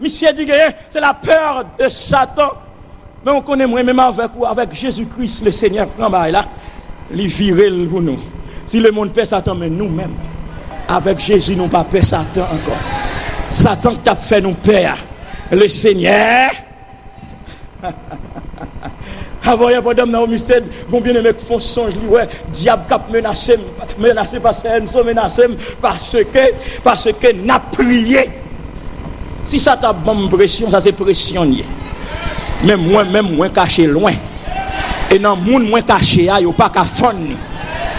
Monsieur dit que c'est la peur de Satan. Mais on connaît moi-même avec Jésus-Christ, le Seigneur, prend là, il vire pour nous. Si le monde peur Satan, mais nous-mêmes, avec Jésus, nous pas peur Satan encore. Satan qui t'a fait nous peur. Le Seigneur. Avant, il y a pas d'homme dans le mystère, combien de mecs font songe, ouais, diable cap menacé parce qu'ils sont menacés parce que n'a prié. Si ça t'a bonne pression, ça c'est pression. Mais moi caché loin. Et dans le monde moins caché, il n'y a pas qu'à fondre.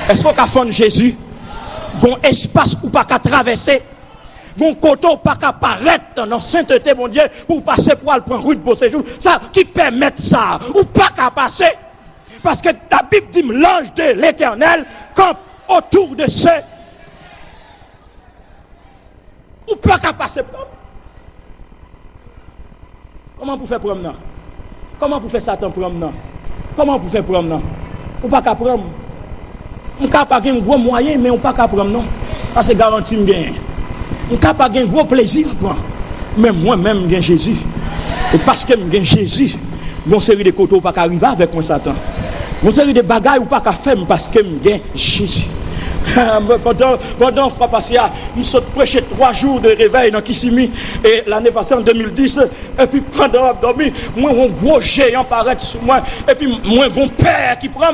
Est-ce qu'on a fondre Jésus? Bon espace ou pas qu'à traverser? Bon côté ou pas qu'à paraître dans sainteté, mon Dieu, pour passer pour aller prendre route pour ces jours? Ça, qui permet ça? Ou pas qu'à passer? Parce que la Bible dit l'ange de l'Éternel campe autour de ceux. Ou pas qu'à passer? Comment vous faites prendre? Comment vous faites Satan prendre? Comment vous faites prendre? Ou pas qu'à prendre? On ne peut pas avoir un gros moyen, mais on ne peut pas prendre non. Parce que garantie bien. On ne peut pas avoir un gros plaisir. Mais moi-même, j'ai Jésus. Et parce que j'ai Jésus, il y a une série de côtés où pas arriver avec mon Satan. Il y a une série de bagailles où pas faire parce que j'ai Jésus. Pendant fois passé, nous sommes prêché 3 jours de réveil dans Kissimi et l'année passée en 2010 et puis pendant dormi, moi un gros géant paraît sur moi et puis moi un bon père qui prend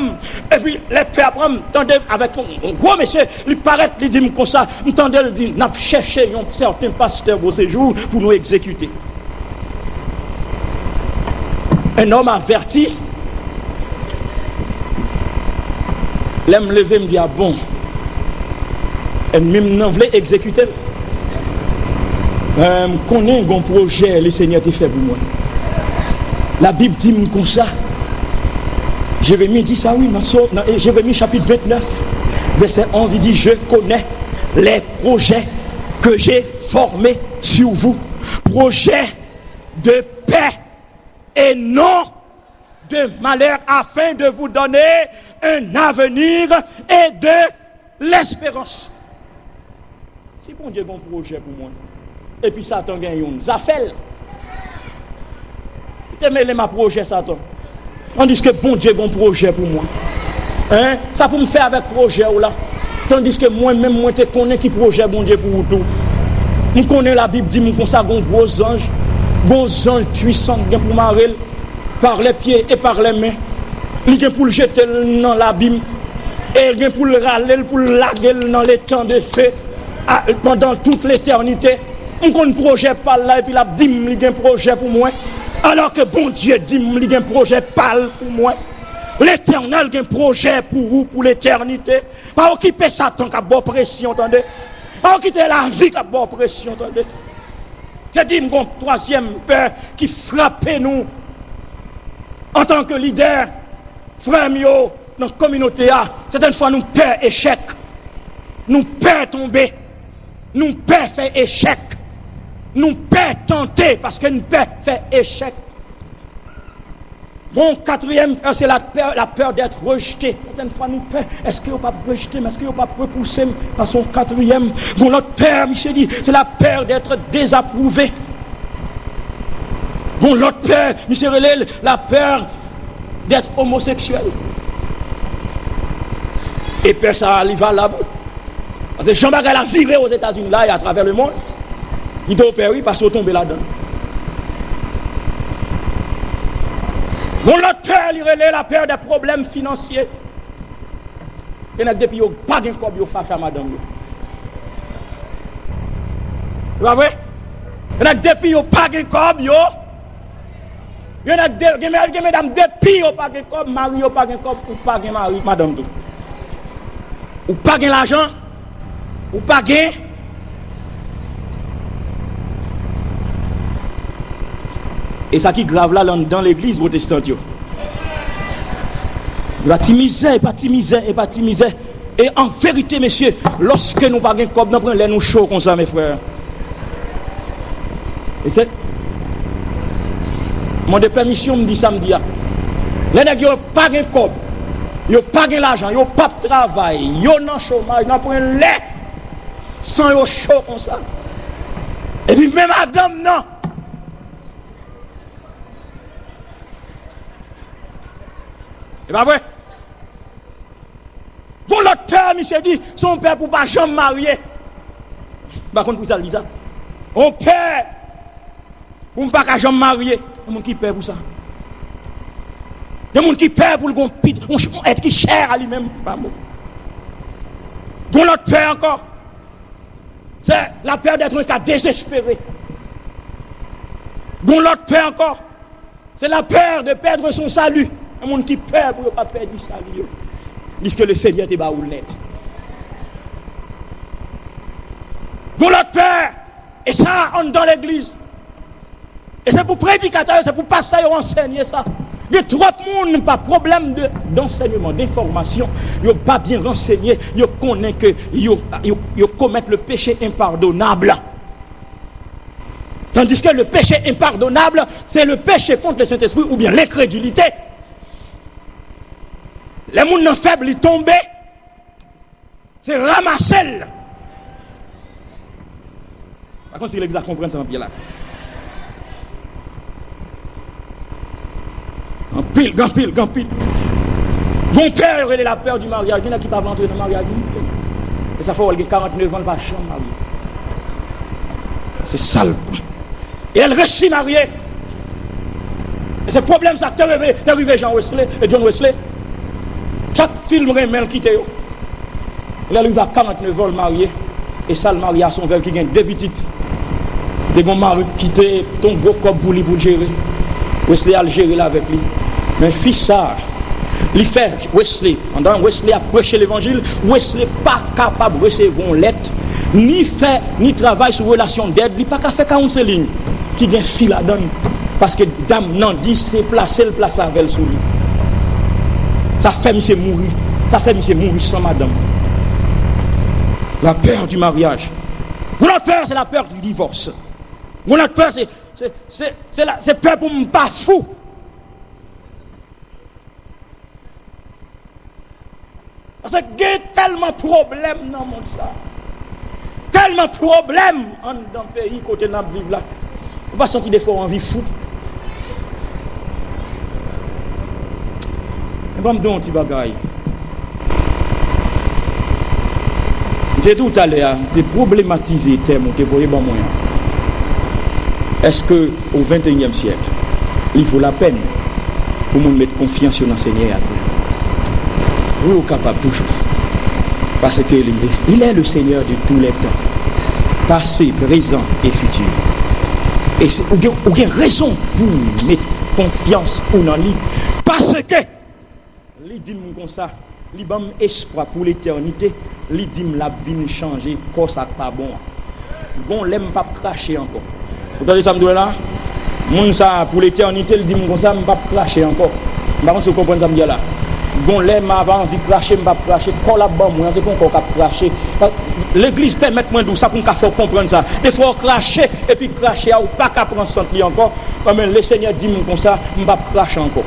et puis les pères prennent tendez avec un gros monsieur il paraît il dit comme ça entendez il dit n'a cherché un certain pasteur au séjour pour nous exécuter. Un homme averti l'aime lever me dit ah bon et même non voulait exécuter. Connais un projet le Seigneur t'a fait pour moi. La Bible dit comme ça. Jérémie dit ça oui, dans Jérémie chapitre 29, verset 11, il dit je connais les projets que j'ai formés sur vous. Projets de paix et non de malheur afin de vous donner un avenir et de l'espérance. Si bon Dieu a un projet pour moi, et puis Satan gagne une affaire, tu mêlé ma projet Satan. On dit que bon Dieu a un projet pour moi. Hein? Ça pour me faire avec projet ou là. Tandis que moi-même, moi, je connais qui projet bon Dieu pour vous tout. Je connais la Bible, dit comme ça, un gros ange puissant pour marrer par les pieds et par les mains. Il vient pour le jeter dans l'abîme. Et il vient pour le râler, pour le laguer dans les temps de feu. Pendant toute l'éternité, on a un projet par là et puis la dit il y a un projet pour moi. Alors que bon Dieu dit il y a un projet par pour moi. L'Éternel a un projet pour vous pour l'éternité. Pas occuper Satan qui a bonne pression, attendez. Pas occuper la vie qui a bonne pression, attendez. C'est dit une troisième peur qui frappe nous en tant que leader, frère mio, dans la communauté. Certaines fois nous peur échec, nous peur tomber. Nous peur faire échec. Nous peur tenter parce que nous peur faire échec. Bon, quatrième peur, c'est la peur d'être rejeté. Certaines fois nous peur. Est-ce qu'il n'y a pas rejeté, mais est-ce qu'il n'y a pas repoussé par son quatrième? Bon, notre peur, monsieur dit, c'est la peur d'être désapprouvé. Bon, l'autre peur, monsieur relève, la peur d'être homosexuel. Et peur, ça arrive là-bas. Parce que Jean-Baptiste a viré aux États-Unis là et à travers le monde. Il doit opérer parce qu'il est tombé là-dedans. Bon, l'autre peur, il relève la peur des problèmes financiers. Il y a des pays qui n'ont pas de corps, ils fâchent à madame. Vous voyez? Il y a des pays qui n'ont pas de corps, il y a des mesdames depuis qui n'ont pas de corps, mari n'ont pas de corps, ou pas de mari, madame. Ou pas de l'argent. Ou pas gain. Et ça qui est grave là dans l'église protestante. Pas de misère, pas de misère, pas de misère. Et en vérité, messieurs, lorsque nous pas gain comme nous prenons nous chaud comme ça, mes frères. Et c'est mon de permission me dit samedi. Les nègres n'ont pas gain comme, ils n'ont pas gain l'argent, ils n'ont pas de travail, ils ont un chômage, ils n'ont pas un lait. Sans yo chaud comme ça. Et puis même madame non. pas vrai? Bon, l'autre père, monsieur dit, son père pour pas jamais marier. Par contre, pour ça, il dit ça. On père, pour pas jamais marier. Il y a des gens qui père pour ça. Il y a des gens qui père pour le être qui cher à lui-même. Bon, l'autre père encore. C'est la peur d'être un cas désespéré. Bon, l'autre peur encore. C'est la peur de perdre son salut. Un monde qui peur pour ne pas perdre du salut. Puisque le Seigneur te bat ou l'être. Bon, l'autre peur. Et ça, on dans l'église. Et c'est pour prédicateurs, c'est pour pasteurs enseigner ça. Il y a trop de monde, pas problème d'enseignement, d'information. Ils n'ont pas bien renseigné. Ils connaissent que ils commettent le péché impardonnable. Tandis que le péché impardonnable, c'est le péché contre le Saint-Esprit ou bien l'incrédulité. Les gens non faibles, ils tombent. C'est ramasser. Par contre, si l'église comprend ça, bien là. En pile. Mon père aurait la peur du mariage. Il y en a qui ne peuvent pas entrer dans le mariage. Et ça fait qu'il y a 49 ans, il ne va pas marier. C'est sale. Et elle reste mariée. Et ce problème, ça t'est arrivé Jean Wesley et John Wesley. Chaque film remèle quitte. Il arrive à 49 ans, marié. Et ça, le marié à son verre qui gagne deux petites. Des bons maris quittés, ton gros corps pour lui pour gérer. Wesley a le gérer là avec lui. Mais fils ça, il fait Wesley. Pendant Wesley a prêché l'évangile, Wesley pas capable de recevoir une lettre, ni fait, ni travail sur relation d'aide, il pas capable de faire 40 lignes. Qui gagne fil là-dedans. Parce que dame non dit c'est placer le place avec sous lui. Ça fait monsieur mourir. Ça fait monsieur mourir sans madame. La peur du mariage. Mon autre peur, c'est la peur du divorce. Mon autre peur, c'est peur pour me pas fou. Parce qu'il y a tellement de problèmes dans le monde. Ça. Tellement de problèmes dans le pays côté nous vivons là. On va sentir des fois envie fou. On va me donner un petit bagage. J'ai tout à l'heure, j'ai problématisé les thèmes, j'ai voyé bon moyen. Est-ce qu'au XXIe siècle, il vaut la peine pour nous mettre confiance sur l'enseignant à toujours? Oui, capable toujours. Parce qu'il est le Seigneur de tous les temps, passé, présent et futur. Et il y a raison pour mettre confiance dans lui. Parce que, il dit comme ça, il donne espoir pour l'éternité, il dit que la vie changer, quoi ça pas bon. Bon, l'aime pas cracher encore. Vous entendez ça, là? Moun ça pour l'éternité, il dit comme ça, je ne pas cracher encore. Par contre, vous comprenez ça, là? Bon, l'aime avant envie de cracher, je ne pas cracher. Quand la bombe, c'est qu'on peut cracher. L'église permet moins d'où ça pour qu'on comprendre ça. Des fois, cracher et puis cracher, ou pas qu'à prendre son lit encore. Mais le Seigneur dit comme ça, je ne pas cracher encore.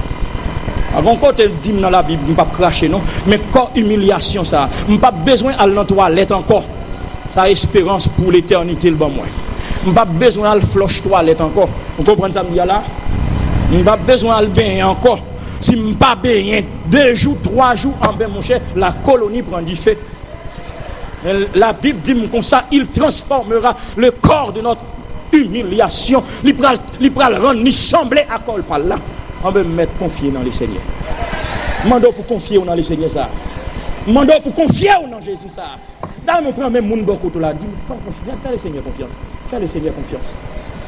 Avant côté dit dans la Bible, je ne pas cracher non, mais quand humiliation ça, je n'ai pas besoin d'aller dans la toilette encore. Ça espérance pour l'éternité le bon moi. Je n'ai pas besoin d'aller flush toilette encore. Vous comprenez ça là? Je n'ai pas besoin d'aller baigner encore. Si je ne pas baigner 2 jours, 3 jours en bain mon cher, la colonie prend du feu. La Bible dit comme ça, il transformera le corps de notre humiliation. Il va le rendre ni sembler à col par là. On veut mettre confier dans le Seigneur. Mando pour confier dans le Seigneur ça. Mando pour confier dans Jésus ça. Dans mon premier même monde beaucoup tout là dit fais le Seigneur confiance. Fais le Seigneur confiance.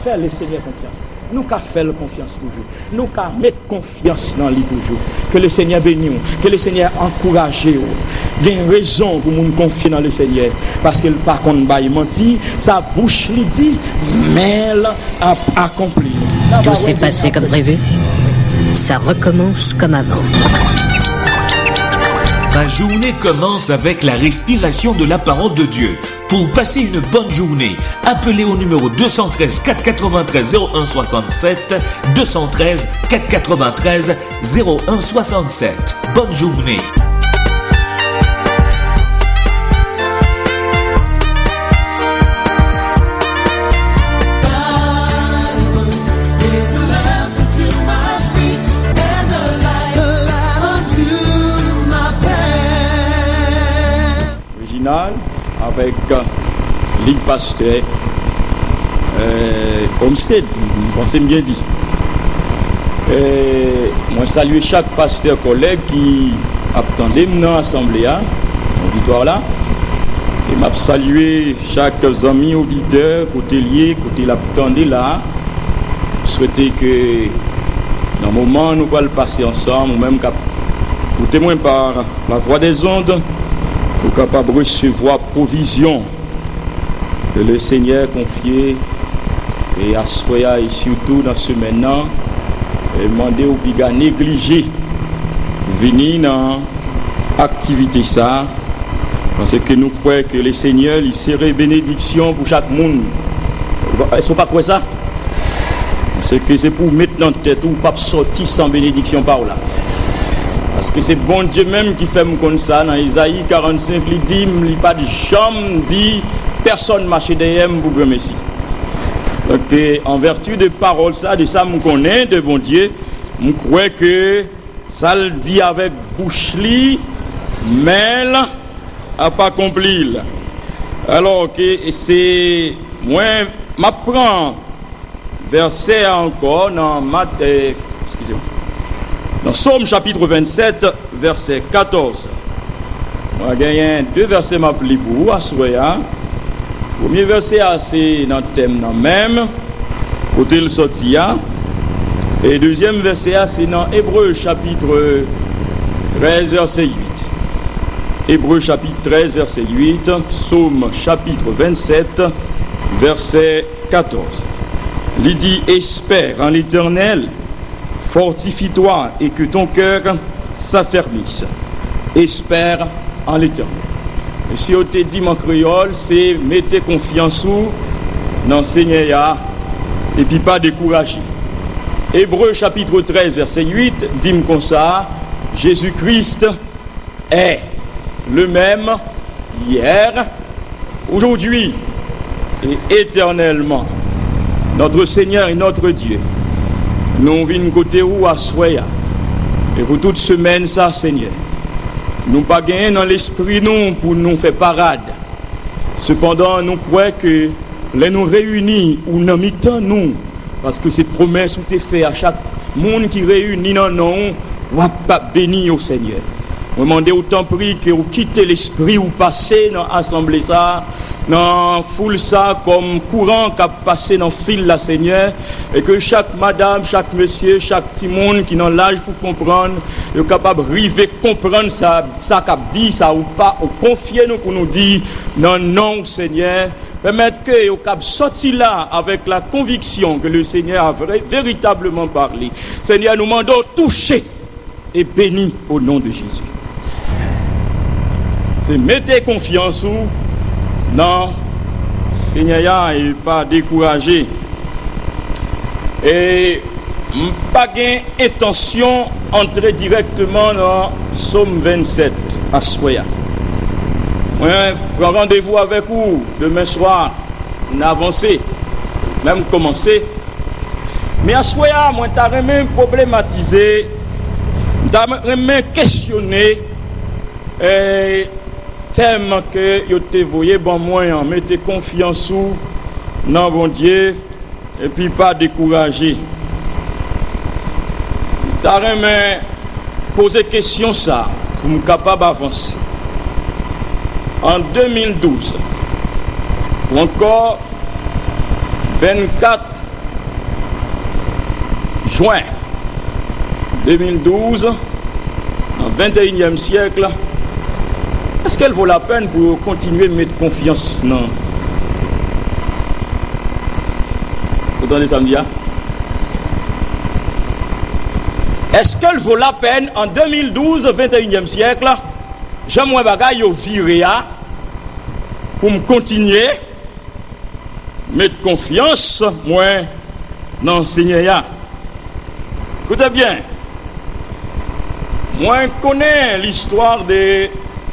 Fais le Seigneur confiance. Nous qu'à faire confiance toujours. Nous qu'à mettre confiance dans lui toujours. Que le Seigneur bénisse, que le Seigneur encourage. Il y a une raison pour nous confier dans le Seigneur. Parce que par contre, il mentit, sa bouche lui dit, mais elle a accompli. Tout s'est passé comme prévu. Ça recommence comme avant. Ta journée commence avec la respiration de la parole de Dieu. Pour passer une bonne journée, appelez au numéro 213 493 0167, 213 493 0167. Bonne journée. To avec Ligue Pasteur Homestead, je pense bien dit. Moi salue chaque pasteur collègue qui attendait dans l'assemblée, auditoire là. Et m'a salué chaque ami auditeur, côté lié, côté l'attendait là. Souhaiter que dans le moment où nous allons passer ensemble, ou même pour témoin par la voix des ondes, pour capable de recevoir provision que le Seigneur confié et à Soya et surtout dans ce maintenant, et demander au biga négliger venir dans l'activité ça, parce que nous croyons que le Seigneur il serait bénédiction pour chaque monde. Est-ce pas quoi ça? Parce que c'est pour mettre dans tête ou pas sortir sans bénédiction par là. Parce que c'est bon Dieu même qui fait comme ça. Dans Isaïe 45, il dit, il n'y a pas de jambe, dit, personne ne marche derrière pour le Messie. Donc, en vertu de paroles ça, de ça, je connais, de bon Dieu, je crois que ça le dit avec bouche li, mais n'a pas accompli. Alors que c'est, moi, m'apprends verset encore dans excusez-moi. Dans Psaume chapitre 27, verset 14. Moi, il y a deux versets m'appelés pour vous, à Soya. Premier verset, c'est dans le thème même, côté le sortia. Et deuxième verset, c'est dans Hébreux chapitre 13, verset 8. Hébreux chapitre 13, verset 8. Psaume chapitre 27, verset 14. Il dit, espère en l'Éternel, fortifie-toi et que ton cœur s'affermisse. Espère en l'Éternel. Et si on te dit mon créole, c'est mettez confiance dans le Seigneur et puis pas décourager. Hébreux chapitre 13, verset 8, dit comme ça, Jésus-Christ est le même hier, aujourd'hui et éternellement. Notre Seigneur et notre Dieu. Nous venons côté où à Soya. Et pour toute semaine, ça, Seigneur. Nous pas gagné dans l'esprit, nous, pour nous faire parade. Cependant, nous croyons que les nous réunis ou nous mettons nous, parce que ces promesses ont été faites à chaque monde qui réunit dans nous, on va pas bénir au Seigneur. On demande autant prix que vous quittez l'esprit ou passez dans l'assemblée ça, dans foule ça comme courant qui a passé dans le fil la Seigneur, et que chaque madame, chaque monsieur, chaque petit monde qui dans l'âge pour comprendre, est capable de river comprendre ça qu'a dit ça ou pas, ou confier nous pour nous dire non non Seigneur, permettre que vous capable sortir là avec la conviction que le Seigneur a véritablement parlé. Seigneur, nous demandons toucher et béni au nom de Jésus. C'est mettez confiance où non, Seigneur, il pas découragé. Et pas gain intention entrer directement dans Psaume 27 à Soya. Moi, je prends rendez-vous avec vous demain soir. On a avancé, même commencé. Mais à Soya, moi, je t'ai problématisé, je t'ai questionné. Thème que vous te voyez bon moyen, mettez confiance dans bon Dieu et puis pas décourager. T'as jamais posé question ça pour me capable d'avancer. En 2012, ou encore 24 juin 2012, en 21e siècle, est-ce qu'elle vaut la peine pour continuer de mettre confiance? Non. Vous entendez ça me dire? Est-ce qu'elle vaut la peine en 2012, 21e siècle, j'aimerais bagaille au viré pour me continuer mettre confiance, moi, dans le Seigneur? Écoutez bien. Moi, je connais l'histoire de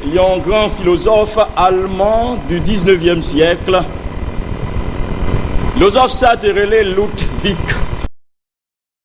un grand philosophe allemand du 19e siècle. Philosophe ça a été relé Ludwig